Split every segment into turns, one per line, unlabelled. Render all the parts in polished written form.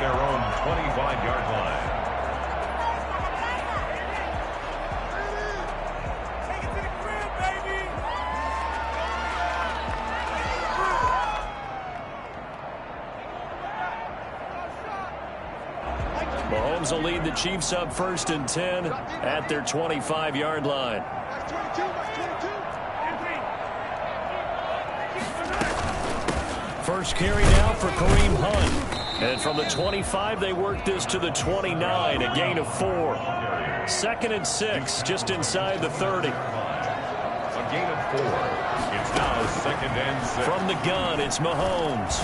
their own 25-yard line.
Mahomes will lead the Chiefs up 1st and 10 at their 25-yard line. First carry now for Kareem Hunt. And from the 25, they work this to the 29, a gain of 4. 2nd and 6, just inside the 30.
A gain of 4. It's now 2nd and 6.
From the gun, it's Mahomes.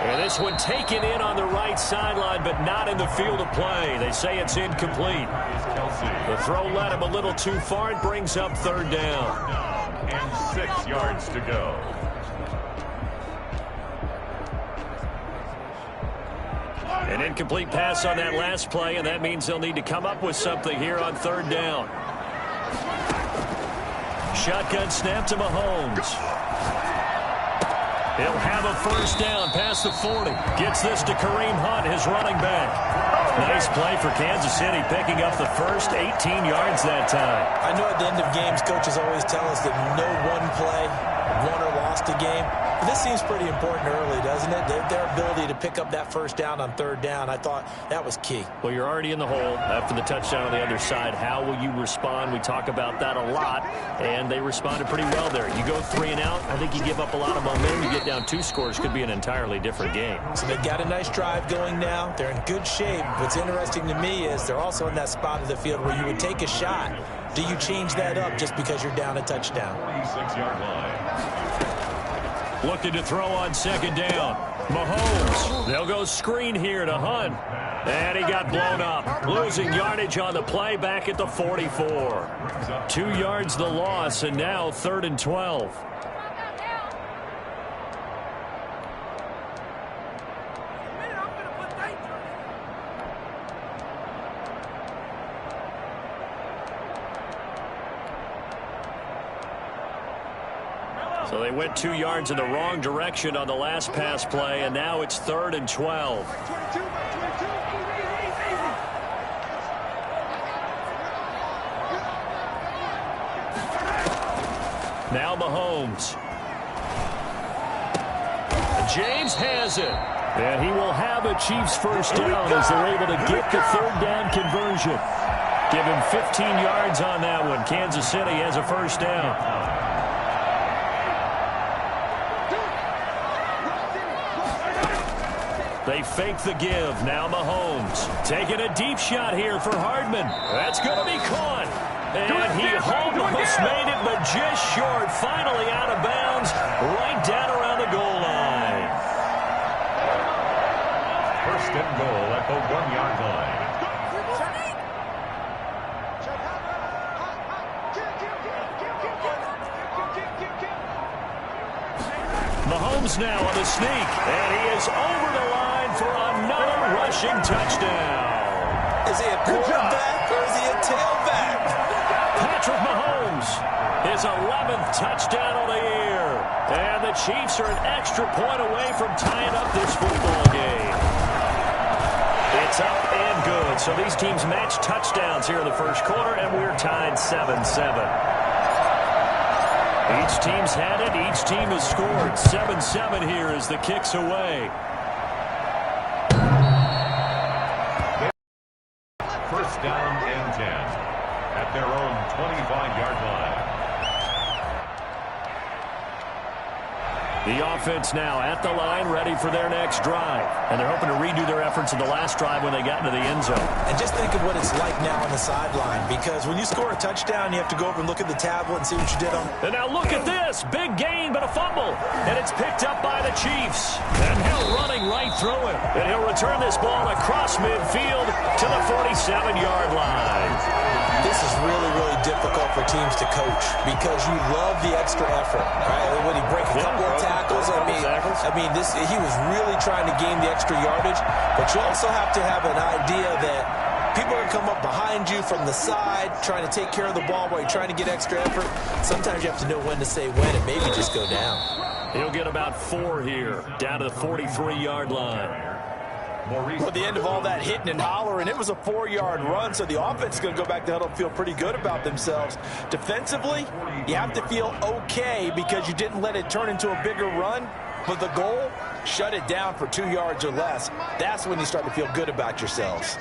And this one taken in on the right sideline, but not in the field of play. They say it's incomplete. The throw led him a little too far. It brings up 3rd down.
And 6 yards to go.
An incomplete pass on that last play, and that means they'll need to come up with something here on 3rd down. Shotgun snap to Mahomes. He'll have a 1st down past the 40. Gets this to Kareem Hunt, his running back. Nice play for Kansas City, picking up the first 18 yards that time.
I know at the end of games, coaches always tell us that no one play won or lost a game. But this seems pretty important early, doesn't it? Their ability to pick up that 1st down on 3rd down, I thought that was key.
Well, you're already in the hole after the touchdown on the other side. How will you respond? We talk about that a lot, and they responded pretty well there. You go 3 and out, I think you give up a lot of momentum. You get down 2 scores, could be an entirely different game.
So they've got a nice drive going now. They're in good shape. What's interesting to me is they're also in that spot of the field where you would take a shot. Do you change that up just because you're down a touchdown?
46-yard line.
Looking to throw on 2nd down. Mahomes. They'll go screen here to Hunt. And he got blown up. Losing yardage on the play back at the 44. 2 yards the loss, and now 3rd and 12. So they went 2 yards in the wrong direction on the last pass play, and now it's 3rd and 12. Now Mahomes. James has it. And he will have a Chiefs 1st down as they're able to get the 3rd down conversion. Give him 15 yards on that one. Kansas City has a 1st down. They fake the give. Now Mahomes taking a deep shot here for Hardman. That's going to be caught. And he almost made it, but just short. Finally out of bounds, right down around the goal line.
1st and goal at the 1-yard line.
Mahomes now on the sneak, and he is over the line for another rushing touchdown.
Is he a quarterback or is he a tailback?
Patrick Mahomes, his 11th touchdown of the year. And the Chiefs are an extra point away from tying up this football game. It's up and good. So these teams match touchdowns here in the 1st quarter, and we're tied 7-7. Each team's had it. Each team has scored. 7-7 here as the kick's away.
1st down and 10 at their own 25-yard line.
The offense now at the line, ready for their next drive. And they're hoping to redo their efforts in the last drive when they got into the end zone.
And just think of what it's like now on the sideline, because when you score a touchdown, you have to go over and look at the tablet and see what you did on.
And now look at this. Big gain, but a fumble. And it's picked up by the Chiefs. And Hill running right through it. And he'll return this ball across midfield to the 47-yard line.
This is really, really difficult for teams to coach because you love the extra effort, right? When he break a couple of tackles, I mean, he was really trying to gain the extra yardage, but you also have to have an idea that people are going to come up behind you from the side, trying to take care of the ball while you're trying to get extra effort. Sometimes you have to know when to say when and maybe just go down.
He'll get about 4 here, down to the 43-yard line.
Well, at the end of all that hitting and hollering, it was a 4-yard run, so the offense is going to go back to huddle and feel pretty good about themselves. Defensively, you have to feel okay because you didn't let it turn into a bigger run, but the goal, shut it down for 2 yards or less. That's when you start to feel good about yourselves.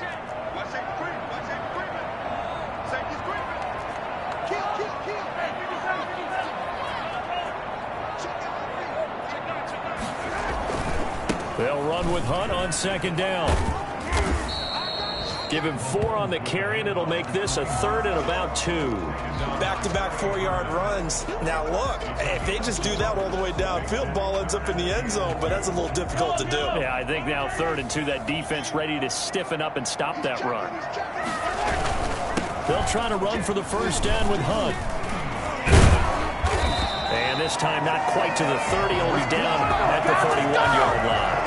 They'll run with Hunt on second down. Give him 4 on the carry, and it'll make this a 3rd and about 2.
Back-to-back 4-yard runs. Now, look, if they just do that all the way downfield, ball ends up in the end zone, but that's a little difficult to do.
Yeah, I think now 3rd and 2, that defense ready to stiffen up and stop that run. They'll try to run for the first down with Hunt. And this time not quite to the 30, only down at the 31-yard line.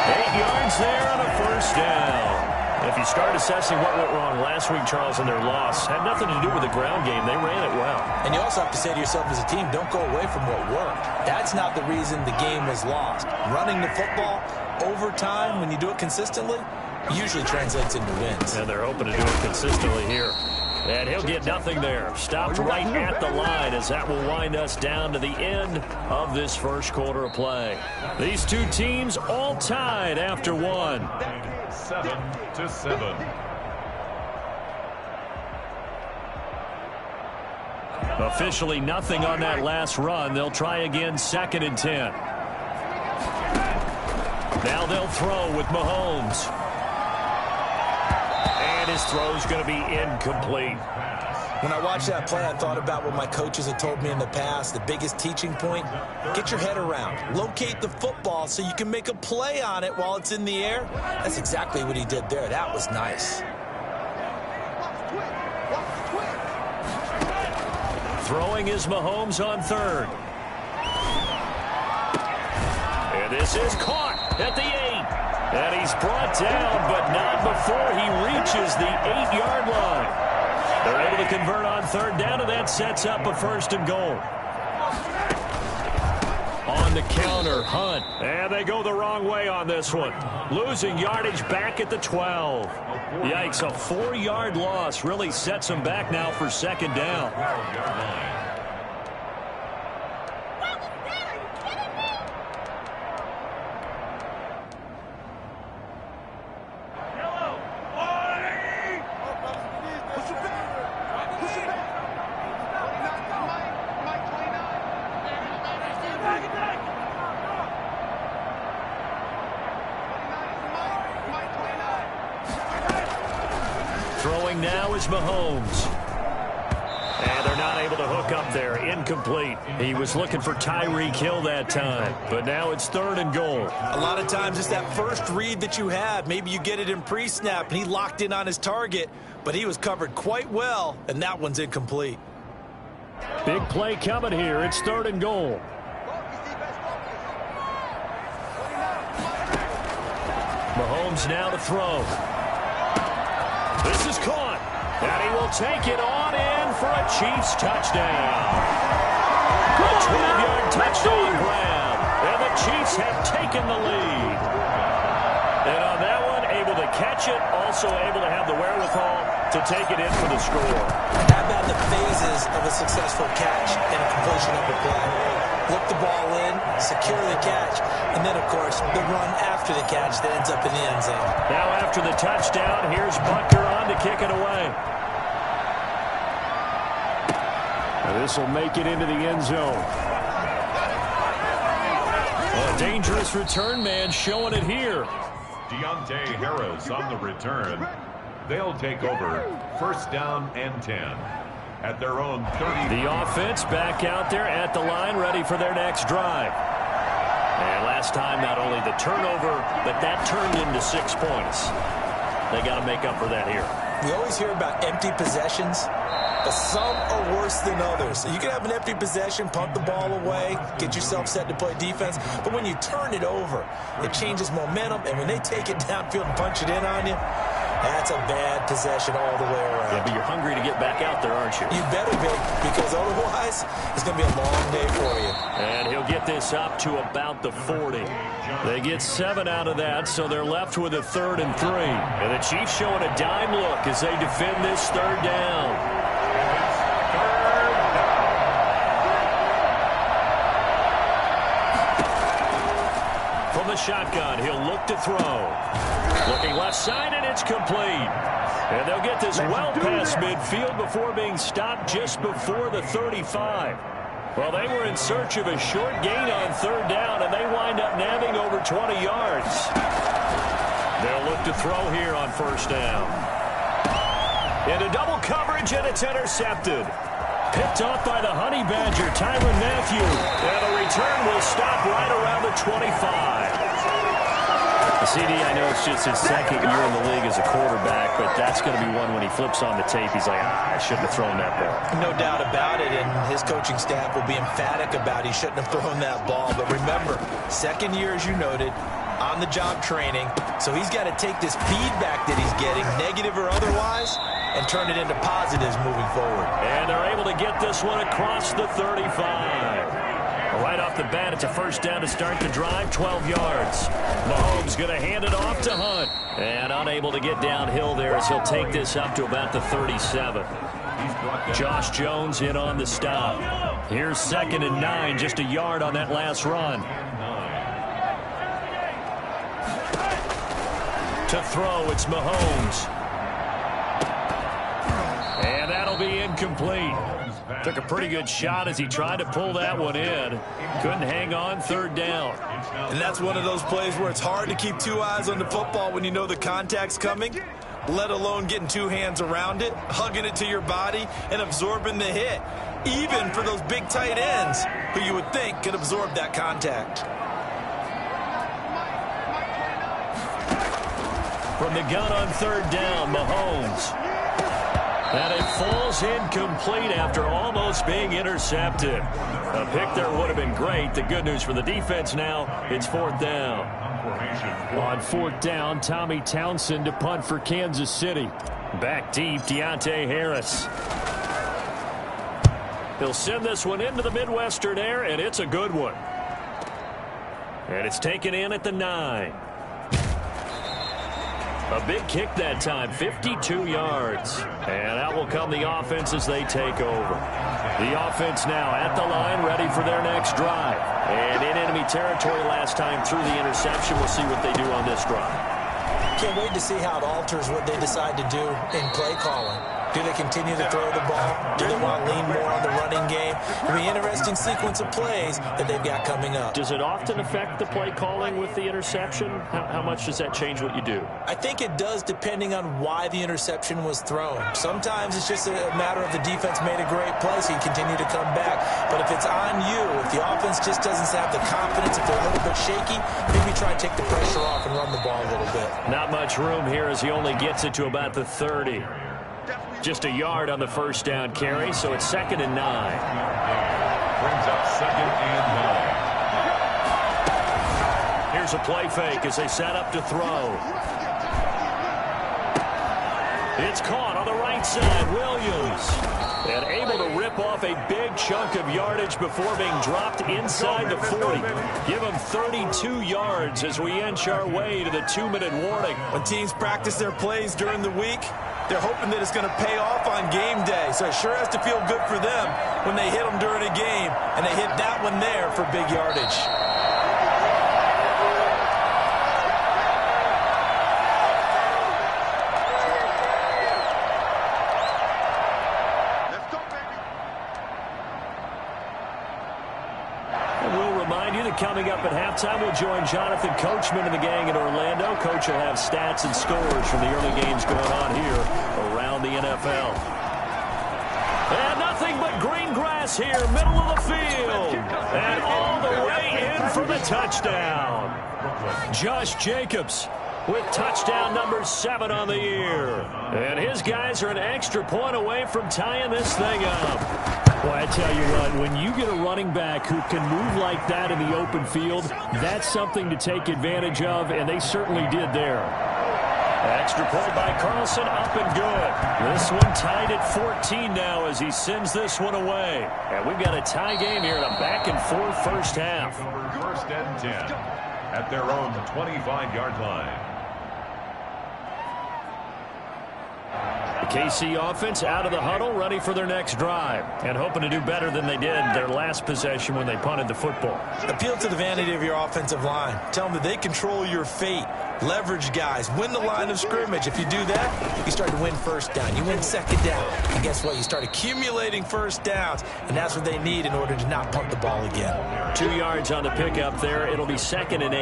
8 yards there on a first down. If you start assessing what went wrong last week, Charles, in their loss, had nothing to do with the ground game. They ran it well.
And you also have to say to yourself as a team, don't go away from what worked. That's not the reason the game was lost. Running the football over time, when you do it consistently, usually translates into wins.
And they're hoping to do it consistently here. And he'll get nothing there. Stopped right at the line as that will wind us down to the end of this first quarter of play. These two teams all tied after one.
7-7.
Officially nothing on that last run. They'll try again, 2nd and 10. Now they'll throw with Mahomes. And his throw's going to be incomplete.
When I watched that play, I thought about what my coaches had told me in the past. The biggest teaching point, get your head around. Locate the football so you can make a play on it while it's in the air. That's exactly what he did there. That was nice.
Throwing is Mahomes on 3rd. And this is caught at the 8. And he's brought down, but not before he reaches the 8-yard line. They're able to convert on 3rd down, and that sets up a 1st and goal. On the counter, Hunt. And they go the wrong way on this one. Losing yardage back at the 12. Yikes, a 4-yard loss really sets them back now for 2nd down. Throwing now is Mahomes. And they're not able to hook up there. Incomplete. He was looking for Tyreek Hill that time. But now it's 3rd and goal.
A lot of times it's that first read that you have. Maybe you get it in pre-snap, and he locked in on his target. But he was covered quite well, and that one's incomplete.
Big play coming here. It's 3rd and goal. Mahomes now to throw. This is caught, and he will take it on in for a Chiefs touchdown. A 12-yard touchdown grab, and the Chiefs have taken the lead. And on that one, able to catch it, also able to have the wherewithal to take it in for the score.
How about the phases of a successful catch and a completion of a play? Look the ball in, secure the catch, and then, of course, the run after the catch that ends up in the end zone.
Now after the touchdown, here's Butker on to kick it away. And this will make it into the end zone. A dangerous return man showing it here.
Deontay Harris on the return. They'll take over 1st down and 10 at their own 30.
The offense back out there at the line, ready for their next drive. And last time, not only the turnover, but that turned into 6 points. They got to make up for that here.
We always hear about empty possessions, but some are worse than others. You can have an empty possession, punt the ball away, get yourself set to play defense, but when you turn it over, it changes momentum, and when they take it downfield and punch it in on you, That's a bad possession all the way around.
Yeah, but you're hungry to get back out there, aren't you?
You better be, because otherwise it's going to be a long day for you.
And he'll get this up to about the 40. They get 7 out of that, so they're left with a 3rd and 3. And the Chiefs showing a dime look as they defend this 3rd down. From the shotgun, he'll look to throw. Looking left side, and it's complete. And they'll get this well past midfield before being stopped just before the 35. Well, they were in search of a short gain on 3rd down, and they wind up nabbing over 20 yards. They'll look to throw here on 1st down. Into double coverage, and it's intercepted. Picked off by the Honey Badger, Tyrann Mathieu. And the return will stop right around the 25. CD, I know it's just his 2nd year in the league as a quarterback, but that's going to be one when he flips on the tape, he's like, I shouldn't have thrown that ball.
No doubt about it, and his coaching staff will be emphatic about he shouldn't have thrown that ball. But remember, 2nd year, as you noted, on-the-job training, so he's got to take this feedback that he's getting, negative or otherwise, and turn it into positives moving forward.
And they're able to get this one across the 35. Right off the bat, it's a 1st down to start the drive, 12 yards. Mahomes going to hand it off to Hunt. And unable to get downhill there as he'll take this up to about the 37. Josh Jones in on the stop. Here's 2nd and 9, just a yard on that last run. To throw, it's Mahomes. And that'll be incomplete. Took a pretty good shot as he tried to pull that one in. Couldn't hang on, 3rd down.
And that's one of those plays where it's hard to keep 2 eyes on the football when you know the contact's coming, let alone getting 2 hands around it, hugging it to your body, and absorbing the hit, even for those big tight ends who you would think could absorb that contact.
From the gun on 3rd down, Mahomes. And it falls incomplete after almost being intercepted. A pick there would have been great. The good news for the defense now, it's 4th down. On 4th down, Tommy Townsend to punt for Kansas City. Back deep, Deontay Harris. He'll send this one into the Midwestern air, and it's a good one. And it's taken in at the 9. A big kick that time, 52 yards. And out will come the offense as they take over. The offense now at the line, ready for their next drive. And in enemy territory last time through the interception. We'll see what they do on this drive.
Can't wait to see how it alters what they decide to do in play calling. Do they continue to throw the ball? Do they want to lean more on the running game? It'll be an interesting sequence of plays that they've got coming up.
Does it often affect the play calling with the interception? How much does that change what you do?
I think it does, depending on why the interception was thrown. Sometimes it's just a matter of the defense made a great play, so you continue to come back. But if it's on you, if the offense just doesn't have the confidence, if they're a little bit shaky, maybe try and take the pressure off and run the ball a little bit.
Not much room here as he only gets it to about the 30. Just a yard on the 1st down carry, so it's 2nd and 9.
Brings up 2nd and 9.
Here's a play fake as they set up to throw. It's caught on the right side, Williams. And able to rip off a big chunk of yardage before being dropped inside the 40. Give them 32 yards as we inch our way to the 2-minute warning.
When teams practice their plays during the week, they're hoping that it's going to pay off on game day. So it sure has to feel good for them when they hit them during a game. And they hit that one there for big yardage.
Coming up at halftime, we'll join Jonathan Coachman and the gang in Orlando. Coach will have stats and scores from the early games going on here around the NFL. And nothing but green grass here, middle of the field. And all the way in for the touchdown. Josh Jacobs with touchdown number 7 on the year. And his guys are an extra point away from tying this thing up. Well, I tell you what, when you get a running back who can move like that in the open field, that's something to take advantage of, and they certainly did there. Extra point by Carlson, up and good. This one tied at 14 now as he sends this one away. And we've got a tie game here in a back-and-forth first half.
First and 10 at their own 25-yard line.
The KC offense out of the huddle, ready for their next drive, and hoping to do better than they did their last possession when they punted the football.
Appeal to the vanity of your offensive line. Tell them that they control your fate. Leverage guys. Win the line of scrimmage. If you do that, you start to win first down. You win second down. And guess what? You start accumulating first downs, and that's what they need in order to not punt the ball again.
2 yards on the pickup there. It'll be 2nd and 8.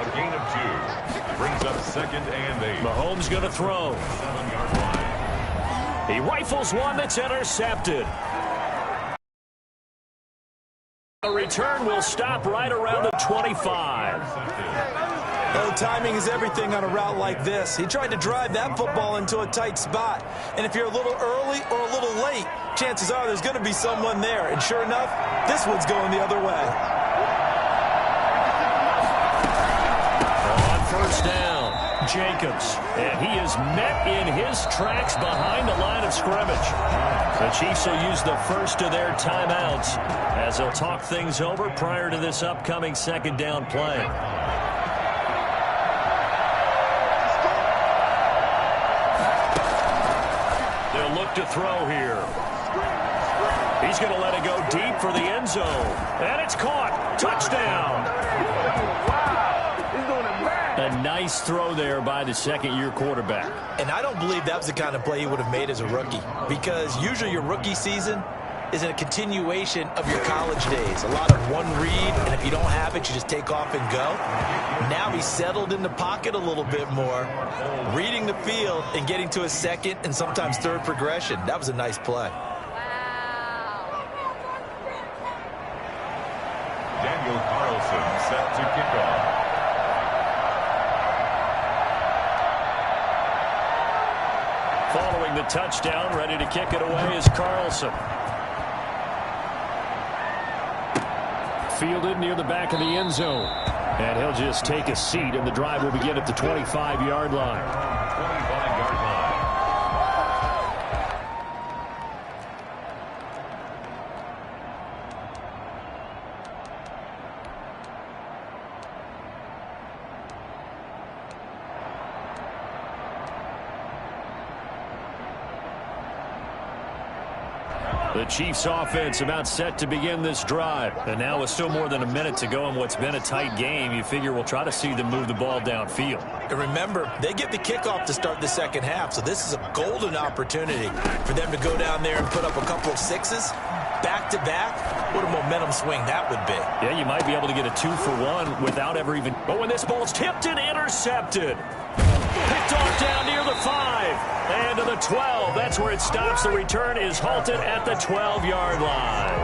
A gain of 2 brings up 2nd and 8.
Mahomes going to throw.
7-yard line.
He rifles one that's intercepted. The return will stop right around the 25.
Oh, timing is everything on a route like this. He tried to drive that football into a tight spot. And if you're a little early or a little late, chances are there's going to be someone there. And sure enough, this one's going the other way.
On first down, Jacobs. And he is met in his tracks behind the line of scrimmage. The Chiefs will use the first of their timeouts as they'll talk things over prior to this upcoming second down play. They'll look to throw here. He's going to let it go deep for the end zone. And it's caught. Touchdown. A nice throw there by the second-year quarterback.
And I don't believe that was the kind of play he would have made as a rookie, because usually your rookie season is a continuation of your college days. A lot of one read, and if you don't have it, you just take off and go. Now he's settled in the pocket a little bit more, reading the field and getting to his second and sometimes third progression. That was a nice play.
Daniel Carlson set to kick off.
Following the touchdown, ready to kick it away is Carlson. Fielded near the back of the end zone. And he'll just take a seat, and the drive will begin at the 25-yard line.
25-yard line.
The Chiefs offense about set to begin this drive. And now with still more than a minute to go in what's been a tight game, you figure we'll try to see them move the ball downfield.
And remember, they get the kickoff to start the second half, so this is a golden opportunity for them to go down there and put up a couple of sixes back-to-back. What a momentum swing that would be.
Yeah, you might be able to get a 2-for-1 without ever even... But when this ball's tipped and intercepted. Picked off down near the 5. And to the 12. That's where it stops. The return is halted at the 12-yard line.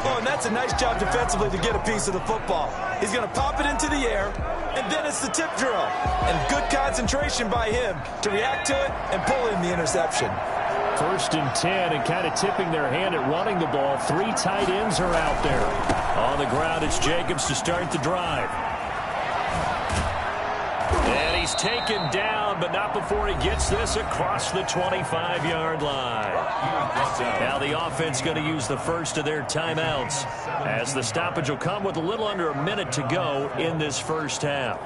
Oh, and that's a nice job defensively to get a piece of the football. He's going to pop it into the air, and then it's the tip drill. And good concentration by him to react to it and pull in the interception.
1st and 10, and kind of tipping their hand at running the ball. 3 tight ends are out there. On the ground, it's Jacobs to start the drive. And he's taken down, but not before he gets this across the 25-yard line. Now the offense going to use the first of their timeouts, as the stoppage will come with a little under a minute to go in this first half.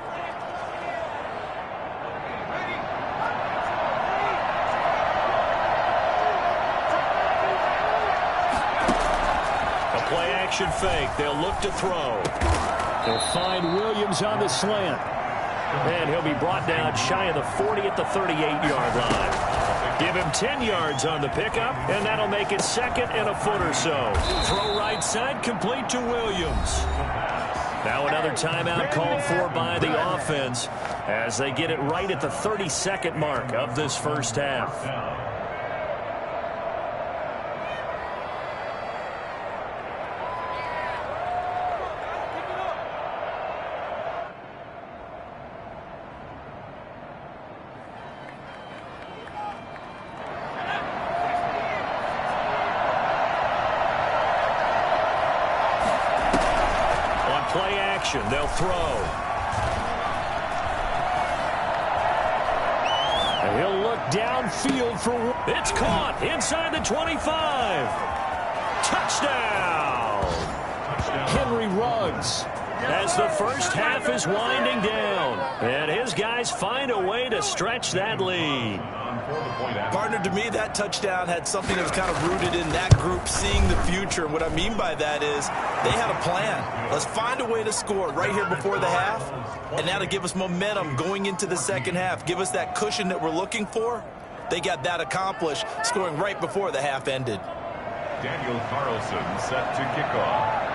A play-action fake. They'll look to throw. They'll find Williams on the slant. And he'll be brought down shy of the 40 at the 38-yard line. Give him 10 yards on the pickup, and that'll make it 2nd and a foot or so. Throw right side, complete to Williams. Now another timeout called for by the offense as they get it right at the 32nd mark of this first half. They'll throw. downfield for one. It's caught inside the 25. Touchdown! Henry Ruggs. As the first half is winding down. And his guys find a way to stretch that lead.
Partner, to me, that touchdown had something that was kind of rooted in that group seeing the future. And what I mean by that is they had a plan. Let's find a way to score right here before the half. And that'll give us momentum going into the second half. Give us that cushion that we're looking for. They got that accomplished, scoring right before the half ended.
Daniel Carlson set to kick off.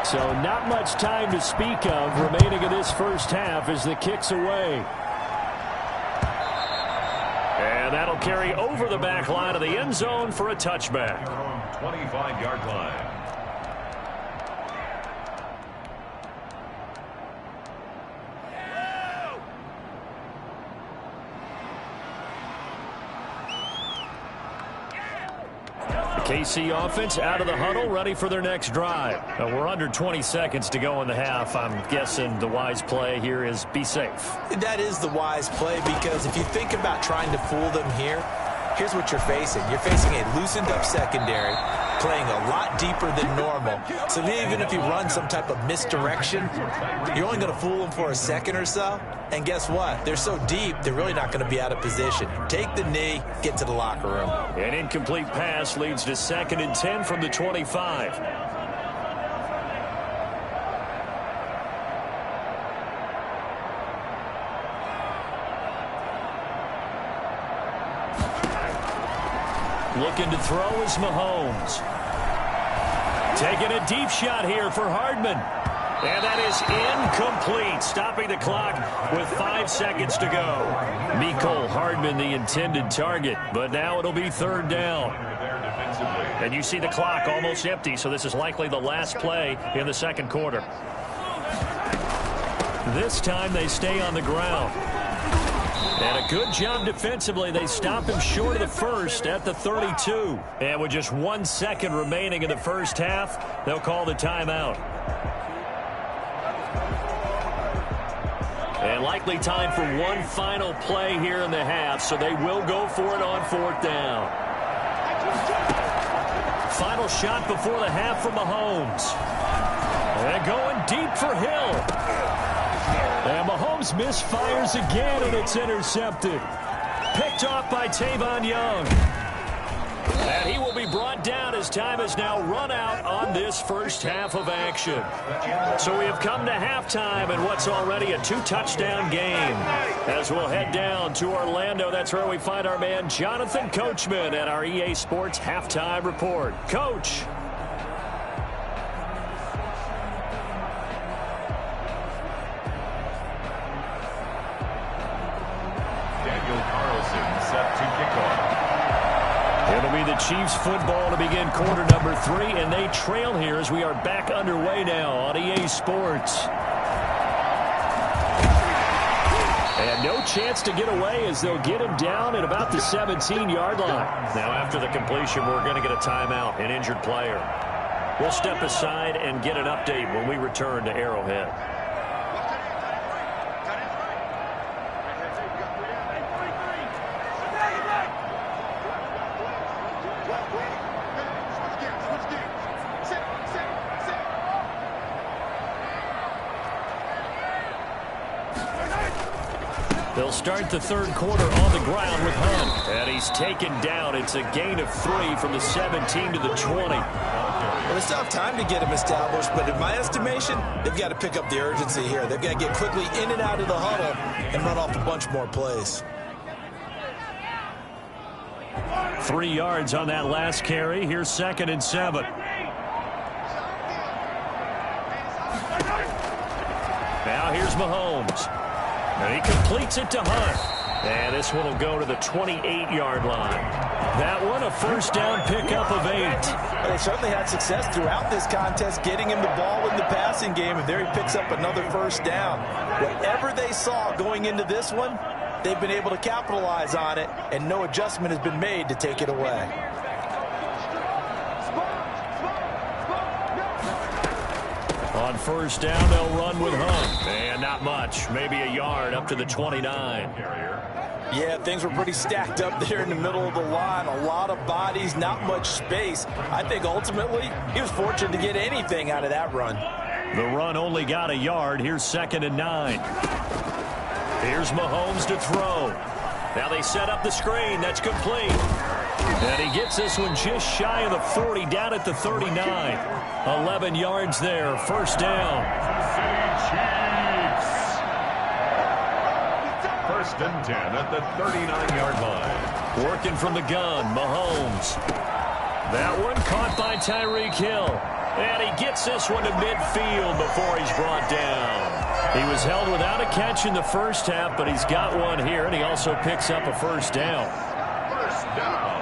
So not much time to speak of remaining in this first half as the kick's away. And that'll carry over the back line of the end zone for a touchback.
25-yard line.
KC offense out of the huddle, ready for their next drive. We're under 20 seconds to go in the half. I'm guessing the wise play here is be safe.
That is the wise play, because if you think about trying to fool them here, here's what you're facing. You're facing a loosened up secondary, playing a lot deeper than normal. So even if you run some type of misdirection, you're only going to fool them for a second or so. And guess what? They're so deep, they're really not going to be out of position. Take the knee, get to the locker room.
An incomplete pass leads to 2nd and 10 from the 25. Looking to throw is Mahomes. Taking a deep shot here for Hardman. And that is incomplete, stopping the clock with 5 seconds to go. Mecole Hardman, the intended target, but now it'll be 3rd down. And you see the clock almost empty, so this is likely the last play in the second quarter. This time they stay on the ground. And a good job defensively. They stop him short of the first at the 32. And with just 1 second remaining in the first half, they'll call the timeout. And likely time for one final play here in the half, so they will go for it on 4th down. Final shot before the half from Mahomes. And going deep for Hill. And Mahomes misfires again, and it's intercepted. Picked off by Tavon Young. And he will be brought down as time has now run out on this first half of action. So we have come to halftime in what's already a 2-touchdown game. As we'll head down to Orlando, that's where we find our man Jonathan Coachman at our EA Sports Halftime Report. Coach.
Daniel Carlson set to kick off.
It'll be the Chiefs football to begin quarter number 3, and they trail here as we are back underway now on EA Sports. And no chance to get away as they'll get him down at about the 17-yard line. Now after the completion, we're going to get a timeout, an injured player. We'll step aside and get an update when we return to Arrowhead. They'll start the third quarter on the ground with Hunt. And he's taken down. It's a gain of 3 from the 17 to the 20.
Well, it's tough time to get him established, but in my estimation, they've got to pick up the urgency here. They've got to get quickly in and out of the huddle and run off a bunch more plays.
3 yards on that last carry. Here's 2nd and 7. Now here's Mahomes. And he completes it to Hunt. And this one will go to the 28-yard line. That one a first down pickup of 8.
They certainly had success throughout this contest getting him the ball in the passing game, and there he picks up another first down. Whatever they saw going into this one, they've been able to capitalize on it, and no adjustment has been made to take it away.
On first down, they'll run with Hunt. And not much. Maybe a yard up to the 29.
Yeah, things were pretty stacked up there in the middle of the line. A lot of bodies, not much space. I think ultimately he was fortunate to get anything out of that run.
The run only got a yard. Here's 2nd and 9. Here's Mahomes to throw. Now they set up the screen. That's complete. And he gets this one just shy of the 40, down at the 39. 11 yards there. First down.
First and 10 at the 39-yard line.
Working from the gun, Mahomes. That one caught by Tyreek Hill. And he gets this one to midfield before he's brought down. He was held without a catch in the first half, but he's got one here, and he also picks up a first down.
First down.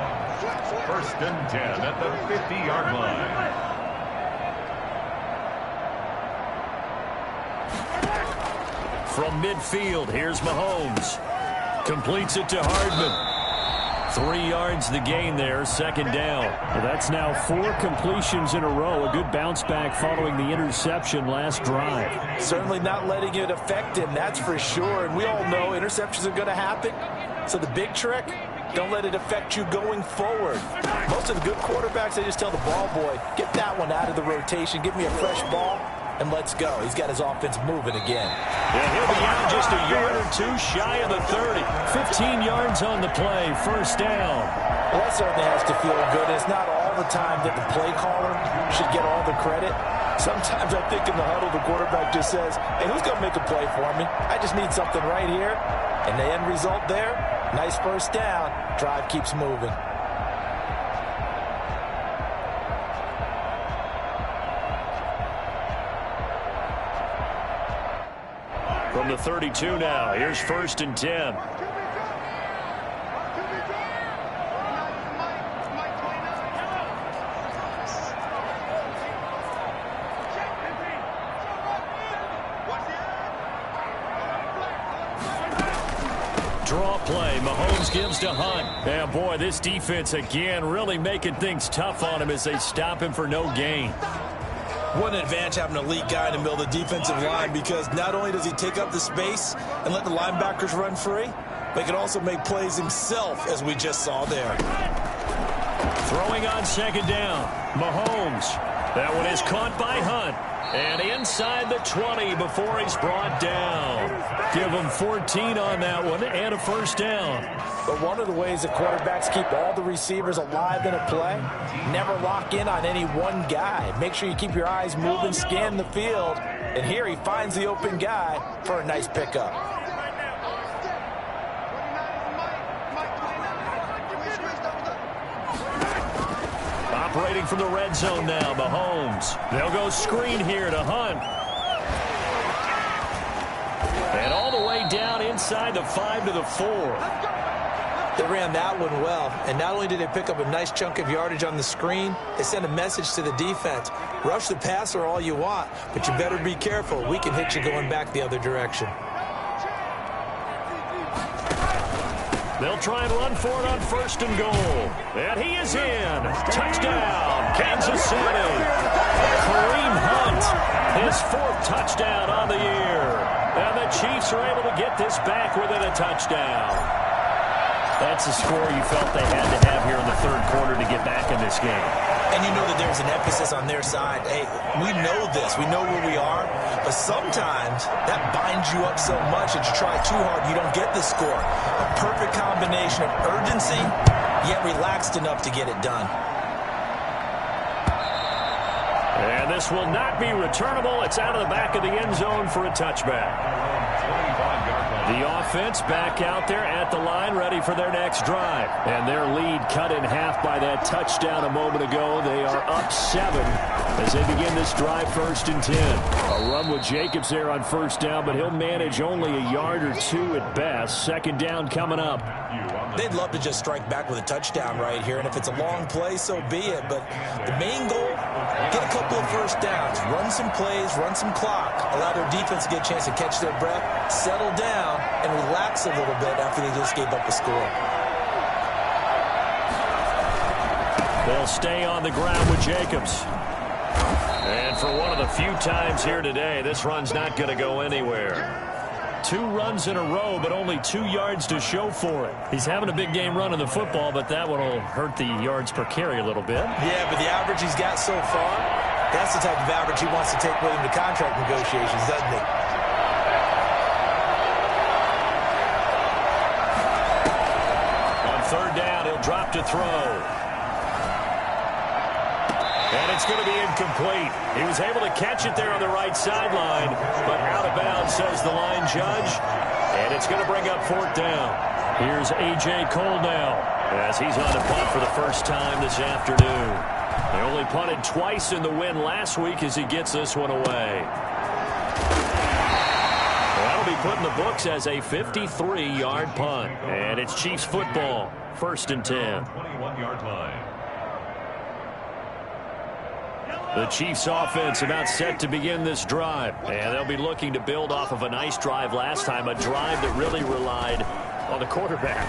First and 10 at the 50-yard line.
From midfield, here's Mahomes. Completes it to Hardman. 3 yards the gain there, 2nd down.
Well, that's now 4 completions in a row. A good bounce back following the interception last drive.
Certainly not letting it affect him, that's for sure. And we all know interceptions are going to happen. So the big trick, don't let it affect you going forward. Most of the good quarterbacks, they just tell the ball boy, get that one out of the rotation, give me a fresh ball, and let's go. He's got his offense moving again.
Yeah, he'll be out just a yard or two shy of the 30. 15 yards on the play, first down.
Well, that certainly has to feel good. It's not all the time that the play caller should get all the credit. Sometimes I think in the huddle, the quarterback just says, hey, who's going to make a play for me? I just need something right here. And the end result there, nice first down. Drive keeps moving.
From the 32 now, here's 1st and 10. Draw play. Mahomes gives to Hunt. And boy, this defense again really making things tough on him as they stop him for no gain.
What an advantage having an elite guy in the middle of the defensive line, because not only does he take up the space and let the linebackers run free, but he can also make plays himself, as we just saw there.
Throwing on 2nd down. Mahomes. That one is caught by Hunt. And inside the 20 before he's brought down. Give him 14 on that one and a first down.
But one of the ways that quarterbacks keep all the receivers alive in a play, never lock in on any one guy. Make sure you keep your eyes moving, scan the field. And here he finds the open guy for a nice pickup.
Operating from the red zone now, Mahomes. They'll go screen here to Hunt. And all the way down inside the 5 to the 4.
They ran that one well, and not only did they pick up a nice chunk of yardage on the screen, they sent a message to the defense. Rush the passer all you want, but you better be careful. We can hit you going back the other direction.
They'll try and run for it on 1st and goal. And he is in. Touchdown, Kansas City. Kareem Hunt, his 4th touchdown on the year. And the Chiefs are able to get this back within a touchdown. That's a score you felt they had to have here in the 3rd quarter to get back in this game.
And you know that there's an emphasis on their side. Hey, we know this. We know where we are. But sometimes that binds you up so much that you try too hard, you don't get the score. A perfect combination of urgency, yet relaxed enough to get it done.
And this will not be returnable. It's out of the back of the end zone for a touchback. The offense back out there at the line, ready for their next drive. And their lead cut in half by that touchdown a moment ago. They are up 7 as they begin this drive, 1st and 10. A run with Jacobs there on 1st down, but he'll manage only a yard or 2 at best. 2nd down coming up.
They'd love to just strike back with a touchdown right here, and if it's a long play, so be it. But the main goal, get a couple of first downs, run some plays, run some clock, allow their defense to get a chance to catch their breath, settle down, and relax a little bit after they just gave up a score.
They'll stay on the ground with Jacobs. And for one of the few times here today, this run's not going to go anywhere.
2 runs in a row, but only 2 yards to show for it. He's having a big game running the football, but that one will hurt the yards per carry a little bit.
Yeah, but the average he's got so far, that's the type of average he wants to take with him to contract negotiations, doesn't he?
On 3rd down, he'll drop to throw. And it's going to be incomplete. He was able to catch it there on the right sideline, but out of bounds, says the line judge. And it's going to bring up 4th down.
Here's A.J. Cole now,
as he's on the punt for the first time this afternoon. They only punted twice in the win last week as he gets this one away. That'll be put in the books as a 53-yard punt. And it's Chiefs football, 1st and 10.
21-yard line.
The Chiefs offense about set to begin this drive. And they'll be looking to build off of a nice drive last time, a drive that really relied on the quarterback.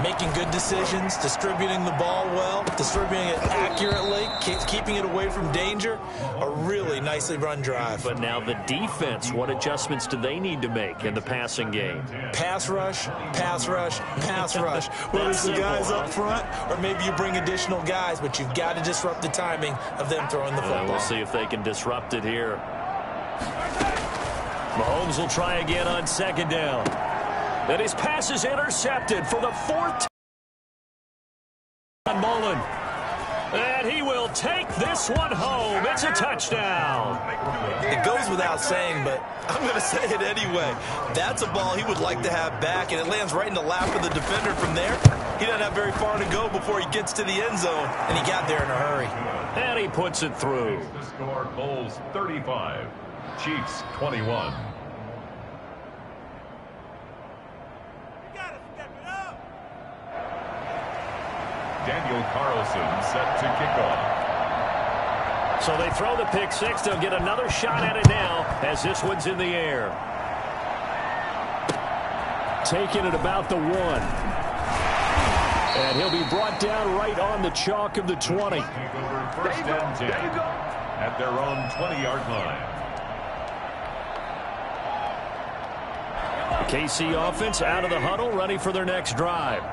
Making good decisions, distributing the ball well, distributing it accurately, keeping it away from danger. A really nicely run drive.
But now the defense, what adjustments do they need to make in the passing game?
Pass rush, pass rush, pass rush. Whether it's the guys up front or maybe you bring additional guys, but you've got to disrupt the timing of them throwing the football.
We'll see if they can disrupt it here. Mahomes will try again on 2nd down. And his pass is intercepted for the 4th time. Mullen. And he will take this one home. It's a touchdown.
It goes without saying, but I'm going to say it anyway. That's a ball he would like to have back, and it lands right in the lap of the defender from there. He doesn't have very far to go before he gets to the end zone, and he got there in a hurry.
And he puts it through.
The score, Bulls 35, Chiefs 21. Daniel Carlson set to kick off.
So they throw the pick 6. They'll get another shot at it now as this one's in the air.
Taking it about the 1. And he'll be brought down right on the chalk of the 20.
Take over 1st and 10 at their own 20-yard line.
KC offense out of the huddle, ready for their next drive.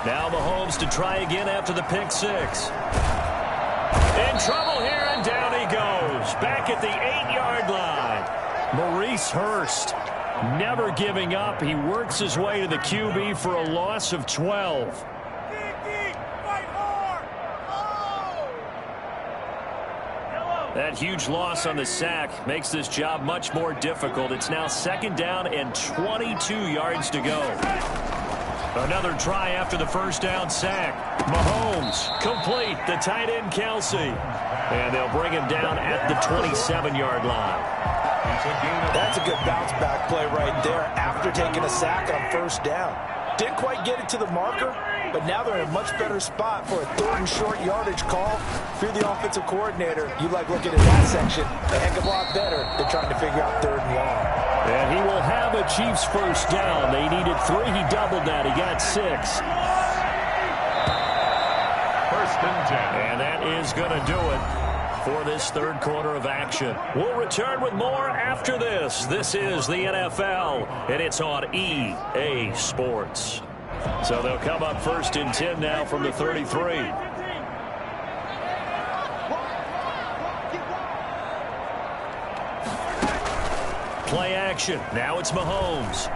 Now Mahomes to try again after the pick 6. In trouble here, and down he goes. Back at the 8-yard line.
Maurice Hurst, never giving up. He works his way to the QB for a loss of 12.
That huge loss on the sack makes this job much more difficult. It's now 2nd down and 22 yards to go. Another try after the 1st down sack. Mahomes complete, the tight end Kelsey. And they'll bring him down at the 27-yard line.
That's a good bounce back play right there after taking a sack on 1st down. Didn't quite get it to the marker, but now they're in a much better spot for a 3rd and short yardage call. If you're the offensive coordinator, you like looking at that section a heck of a lot better than trying to figure out 3rd and long.
And he will have a Chiefs 1st down. They needed 3. He doubled that. He got 6.
1st and 10.
And that is going to do it for this 3rd quarter of action. We'll return with more after this. This is the NFL, and it's on EA Sports. So they'll come up 1st and 10 now from the 33. Play action. Now it's Mahomes.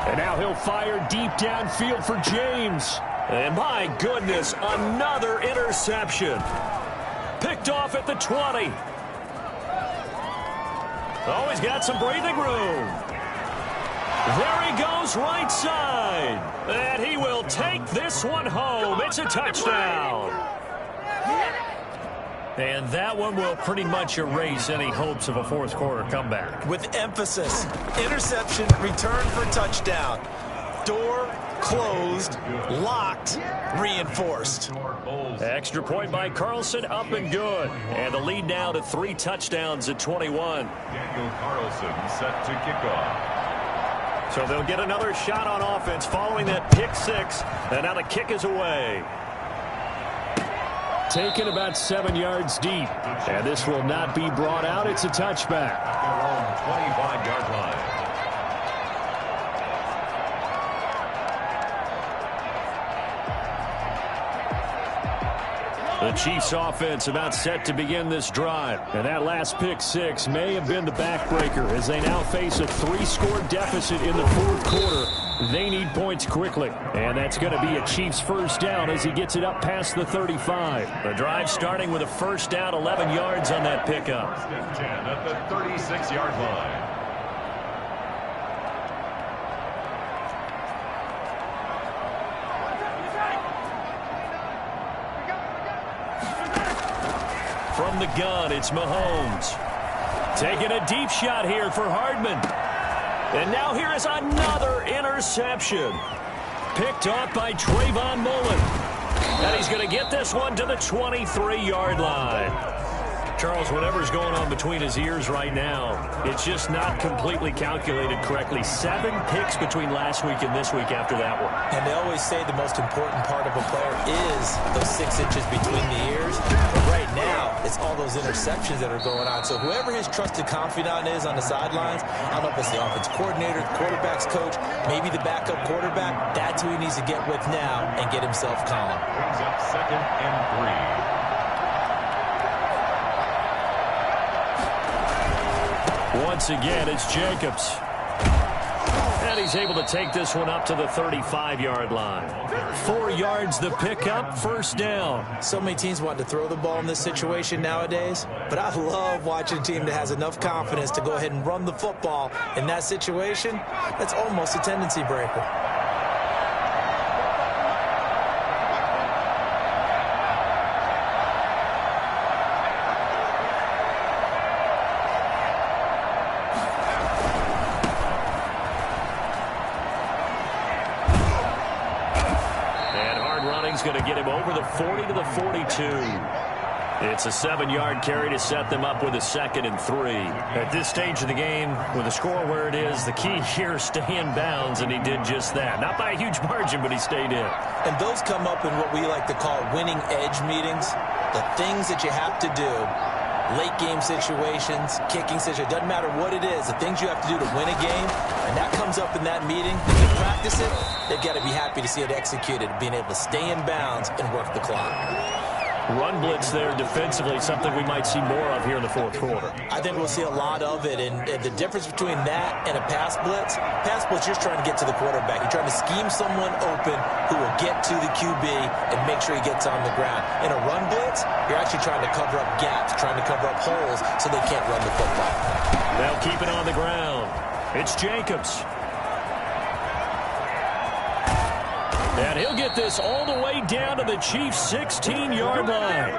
And now he'll fire deep downfield for James.
And my goodness, another interception. Picked off at the 20. Oh, he's got some breathing room. There he goes, right side. And he will take this one home. It's a touchdown. And that one will pretty much erase any hopes of a 4th quarter comeback.
With emphasis, interception, return for touchdown. Door closed, locked, reinforced.
Extra point by Carlson, up and good. And the lead now to 3 touchdowns at 21.
Daniel Carlson set to kick off.
So they'll get another shot on offense following that pick six. And now the kick is away.
Taken about 7 yards deep. And this will not be brought out. It's a touchback.
Their own 25-yard line.
The Chiefs offense about set to begin this drive. And that last pick six may have been the backbreaker as they now face a 3-score deficit in the fourth quarter. They need points quickly. And that's going to be a Chiefs first down as he gets it up past the 35.
The drive starting with a first down, 11 yards on that pickup.
10 at the 36-yard line.
From the gun, it's Mahomes. Taking a deep shot here for Hardman. And now here is another interception. Picked off by Trayvon Mullen. And he's going to get this one to the 23-yard line. Charles, whatever's going on between his ears right now, it's just not completely calculated correctly. 7 picks between last week and this week after that one.
And they always say the most important part of a player is those 6 inches between the ears. But right now, it's all those interceptions that are going on. So whoever his trusted confidant is on the sidelines, I don't know if it's the offense coordinator, the quarterback's coach, maybe the backup quarterback, that's who he needs to get with now and get himself calm.
Brings up 2nd and 3.
Once again, it's Jacobs.
And he's able to take this one up to the 35-yard line.
4 yards the pickup, first down.
So many teams want to throw the ball in this situation nowadays, but I love watching a team that has enough confidence to go ahead and run the football in that situation. That's almost a tendency breaker.
Going to get him over the 40 to the 42. It's a 7-yard carry to set them up with a 2nd and 3.
At this stage of the game, with the score where it is, the key here is stay in bounds, and he did just that. Not by a huge margin, but he stayed in.
And those come up in what we like to call winning edge meetings. The things that you have to do, late game situations, kicking situations, doesn't matter what it is, the things you have to do to win a game, and that comes up in that meeting. If you practice it, they've got to be happy to see it executed, being able to stay in bounds and work the clock.
Run blitz there defensively, something we might see more of here in the fourth quarter.
I think we'll see a lot of it, and the difference between that and a pass blitz, you're just trying to get to the quarterback. You're trying to scheme someone open who will get to the QB and make sure he gets on the ground. In a run blitz, you're actually trying to cover up gaps, trying to cover up holes so they can't run the football.
They'll keep it on the ground. It's Jacobs.
And he'll get this all the way down to the Chiefs' 16-yard line.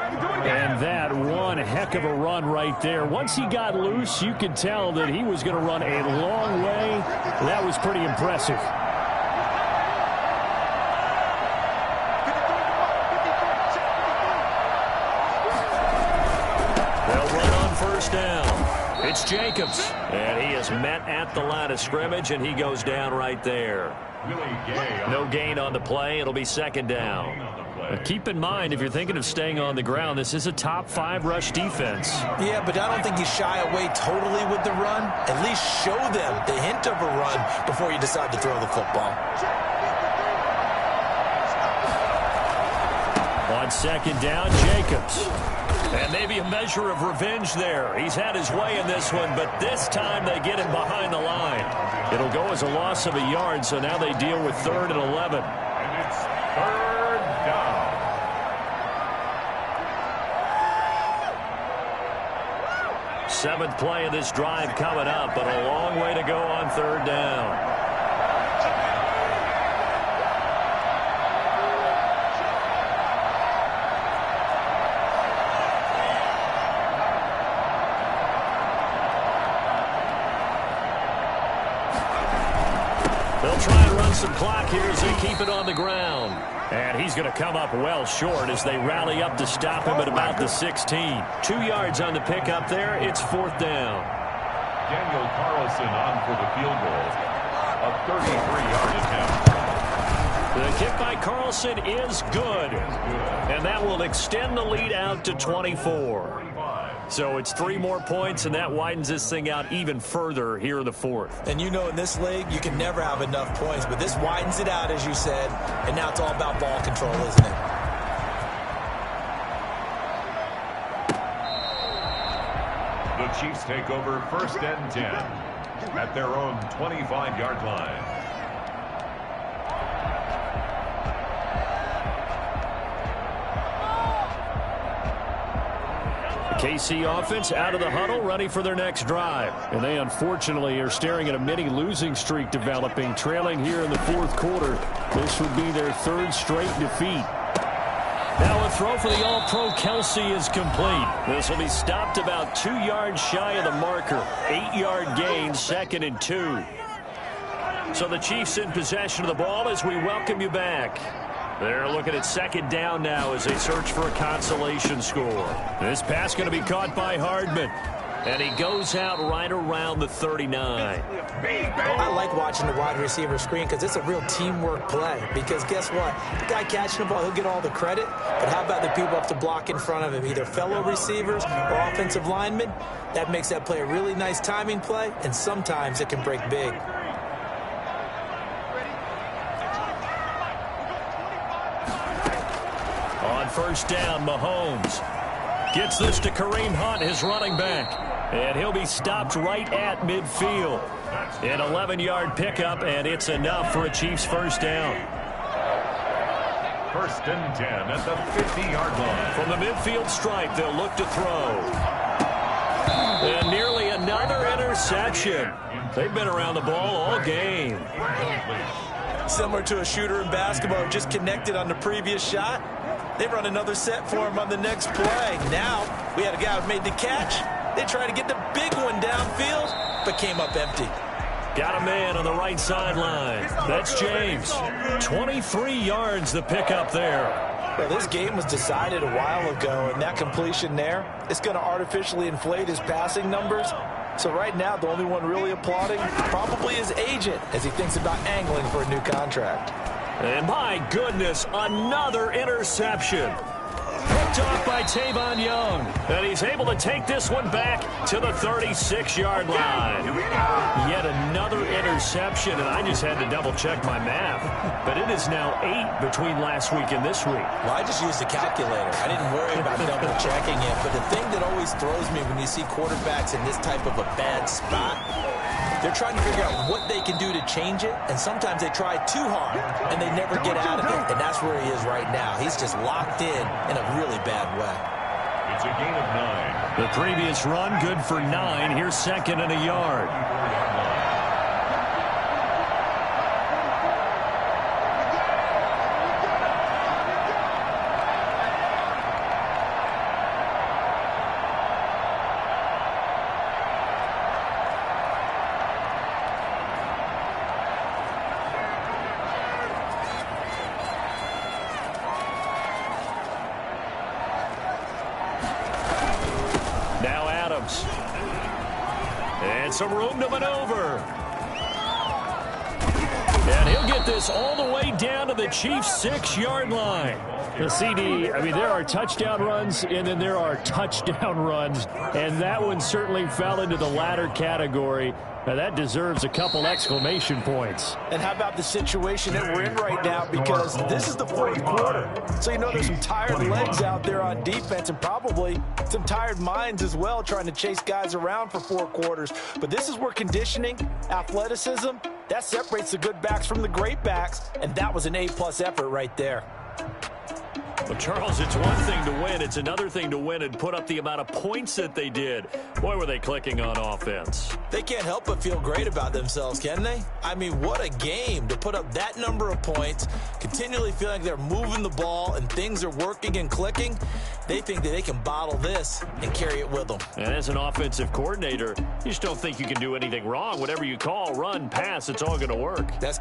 And that one heck of a run right there. Once he got loose, you could tell that he was going to run a long way. That was pretty impressive.
They'll run on first down. It's Jacobs. And he is met at the line of scrimmage, and he goes down right there. No gain on the play. It'll be 2nd down.
But keep in mind, if you're thinking of staying on the ground, this is a top 5 rush defense.
Yeah, but I don't think you shy away totally with the run. At least show them the hint of a run before you decide to throw the football.
On 2nd down, Jacobs.
And maybe a measure of revenge there. He's had his way in this one, but this time they get him behind the line.
It'll go as a loss of a yard, so now they deal with 3rd and 11.
And it's 3rd down.
Seventh play of this drive coming up, but a long way to go on 3rd down. They'll try and run some clock here as they keep it on the ground.
And he's going to come up well short as they rally up to stop him at about the 16.
2 yards on the pickup there. It's 4th down.
Daniel Carlson on for the field goal. A 33-yard attempt.
The kick by Carlson is good. And that will extend the lead out to 24. So it's 3 more points, and that widens this thing out even further here in the fourth.
And you know in this league, you can never have enough points, but this widens it out, as you said, and now it's all about ball control, isn't it?
The Chiefs take over 1st and 10 at their own 25-yard line.
KC offense out of the huddle, ready for their next drive. And they unfortunately are staring at a mini losing streak developing, trailing here in the fourth quarter. This would be their 3rd straight defeat. Now a throw for the All-Pro Kelsey is complete. This will be stopped about 2 yards shy of the marker. 8-yard gain, 2nd and 2. So the Chiefs in possession of the ball as we welcome you back. They're looking at 2nd down now as they search for a consolation score. This pass going to be caught by Hardman. And he goes out right around the 39.
I like watching the wide receiver screen because it's a real teamwork play. Because guess what? The guy catching the ball, he'll get all the credit. But how about the people up to block in front of him, either fellow receivers or offensive linemen? That makes that play a really nice timing play, and sometimes it can break big.
On 1st down, Mahomes gets this to Kareem Hunt, his running back. And he'll be stopped right at midfield. An 11-yard pickup, and it's enough for a Chiefs 1st down.
1st and 10 at the 50-yard line.
From the midfield stripe, they'll look to throw. And nearly another interception. They've been around the ball all game.
Similar to a shooter in basketball who just connected on the previous shot. They run another set for him on the next play. Now, we had a guy who made the catch. They tried to get the big one downfield, but came up empty.
Got a man on the right sideline. That's James. 23 yards the pickup there.
Well, this game was decided a while ago, and that completion there is going to artificially inflate his passing numbers. So right now, the only one really applauding probably his agent as he thinks about angling for a new contract.
And my goodness, another interception. Picked off by Tavon Young. And he's able to take this one back to the 36-yard line. Yet another interception, and I just had to double-check my math. But it is now 8 between last week and this week.
Well, I just used a calculator. I didn't worry about double-checking it. But the thing that always throws me when you see quarterbacks in this type of a bad spot, they're trying to figure out what they can do to change it, and sometimes they try too hard, and they never get out of it. And that's where he is right now. He's just locked in a really bad way.
It's a gain of 9.
The previous run, good for 9. Here's 2nd and a yard. And some room to maneuver. And he'll get this all the way down to the Chiefs' 6-yard line. The CD, I mean, there are touchdown runs, and then there are touchdown runs. And that one certainly fell into the latter category. Now, that deserves a couple exclamation points.
And how about the situation that we're in right now? Because this is the fourth quarter. So, you know, there's some tired legs out there on defense and probably some tired minds as well trying to chase guys around for 4 quarters. But this is where conditioning, athleticism, that separates the good backs from the great backs. And that was an A-plus effort right there.
Well, Charles, it's one thing to win. It's another thing to win and put up the amount of points that they did. Boy, were they clicking on offense.
They can't help but feel great about themselves, can they? I mean, what a game to put up that number of points, continually feeling like they're moving the ball and things are working and clicking. They think that they can bottle this and carry it with them.
And as an offensive coordinator, you just don't think you can do anything wrong. Whatever you call, run, pass, it's all going to work.
That's